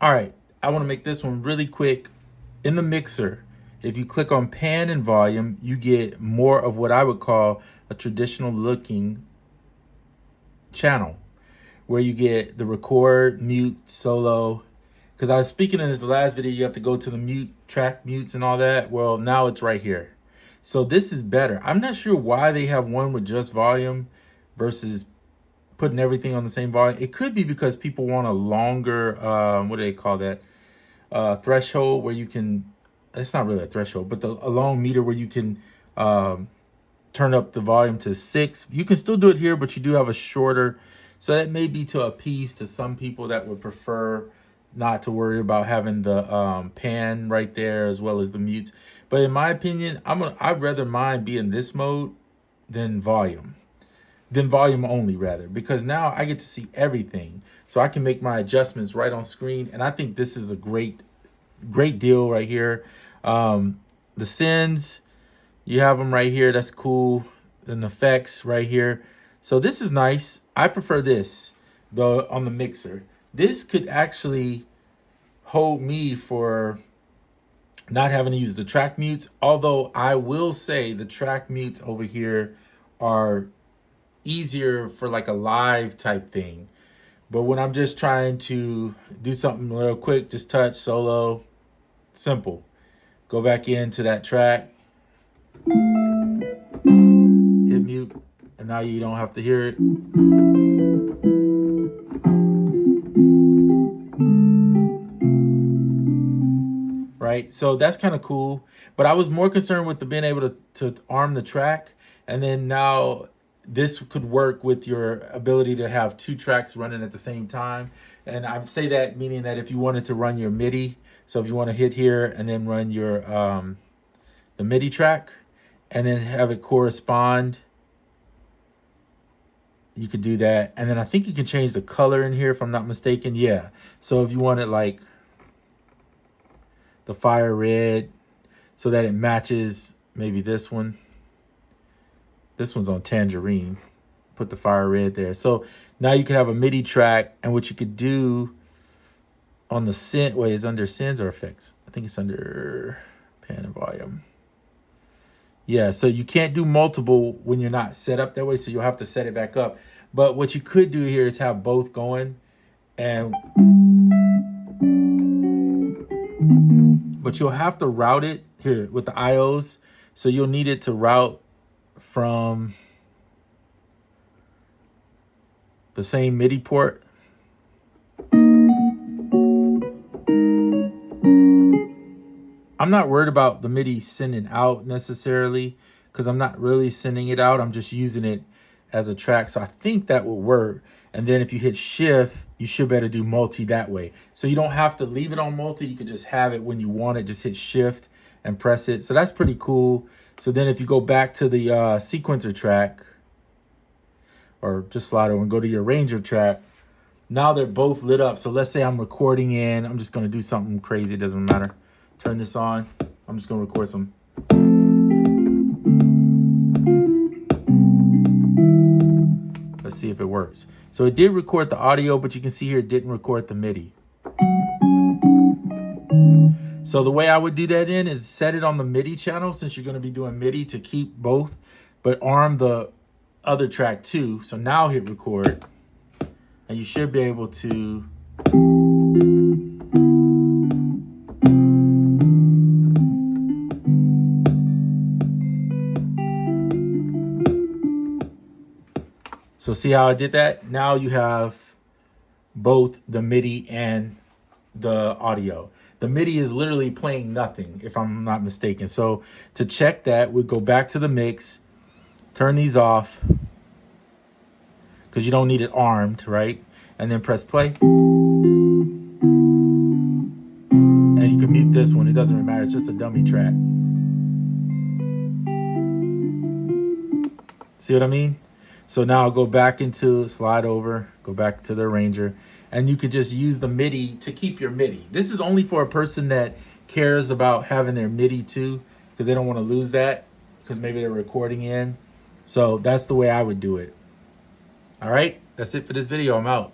All right, I want to make this one really quick. In the mixer, if you click on pan and volume, you get more of what I would call a traditional looking channel where you get the record, mute, solo. Because I was speaking in this last video, you have to go to the mute, track mutes and all that. Well, now it's right here. So this is better. I'm not sure why they have one with just volume versus putting everything on the same volume. It could be because people want a longer, what do they call that? Threshold where you can, it's not really a threshold, but a long meter where you can turn up the volume to 6. You can still do it here, but you do have a shorter. So that may be to appease to some people that would prefer not to worry about having the pan right there as well as the mutes. But in my opinion, I'd rather mine be in this mode than volume. Than volume only rather, because now I get to see everything. So I can make my adjustments right on screen. And I think this is a great deal right here. The sends, you have them right here. That's cool. And effects right here. So this is nice. I prefer this though on the mixer. This could actually hold me for not having to use the track mutes. Although I will say the track mutes over here are easier for like a live type thing. But when I'm just trying to do something real quick, just touch, solo, simple. Go back into that track, hit mute, and now you don't have to hear it. Right? So that's kind of cool. But I was more concerned with the being able to arm the track. And then now this could work with your ability to have 2 tracks running at the same time. And I say that meaning that if you wanted to run your MIDI, so if you want to hit here and then run your the MIDI track and then have it correspond, you could do that. And then I think you can change the color in here if I'm not mistaken. Yeah. So if you want it like the fire red so that it matches maybe this one. This one's on tangerine. Put the fire red there. So now you could have a MIDI track, and what you could do on the synth, wait, is under sends or effects? I think it's under pan and volume. Yeah, so you can't do multiple when you're not set up that way, so you'll have to set it back up. But what you could do here is have both going, and but you'll have to route it here with the IOs. So you'll need it to route from the same MIDI port. I'm not worried about the MIDI sending out necessarily because I'm not really sending it out. I'm just using it as a track. So I think that will work. And then if you hit shift, you should be able to do multi that way. So you don't have to leave it on multi. You could just have it when you want it. Just hit shift and press it. So that's pretty cool. So then if you go back to the sequencer track, or just slide over and go to your arranger track, now they're both lit up. So let's say I'm recording in, I'm just gonna do something crazy, it doesn't matter. Turn this on, I'm just gonna record some. Let's see if it works. So it did record the audio, but you can see here it didn't record the MIDI. So the way I would do that in is set it on the MIDI channel, since you're gonna be doing MIDI, to keep both, but arm the other track too. So now hit record, and you should be able to so see how I did that? Now you have both the MIDI and the audio. The MIDI is literally playing nothing, if I'm not mistaken. So to check that, we go back to the mix, turn these off, because you don't need it armed, right? And then press play. And you can mute this one. It doesn't really matter. It's just a dummy track. See what I mean? So now I'll go back into, slide over, go back to the arranger, and you could just use the MIDI to keep your MIDI. This is only for a person that cares about having their MIDI too, because they don't want to lose that, because maybe they're recording in. So that's the way I would do it. All right, that's it for this video. I'm out.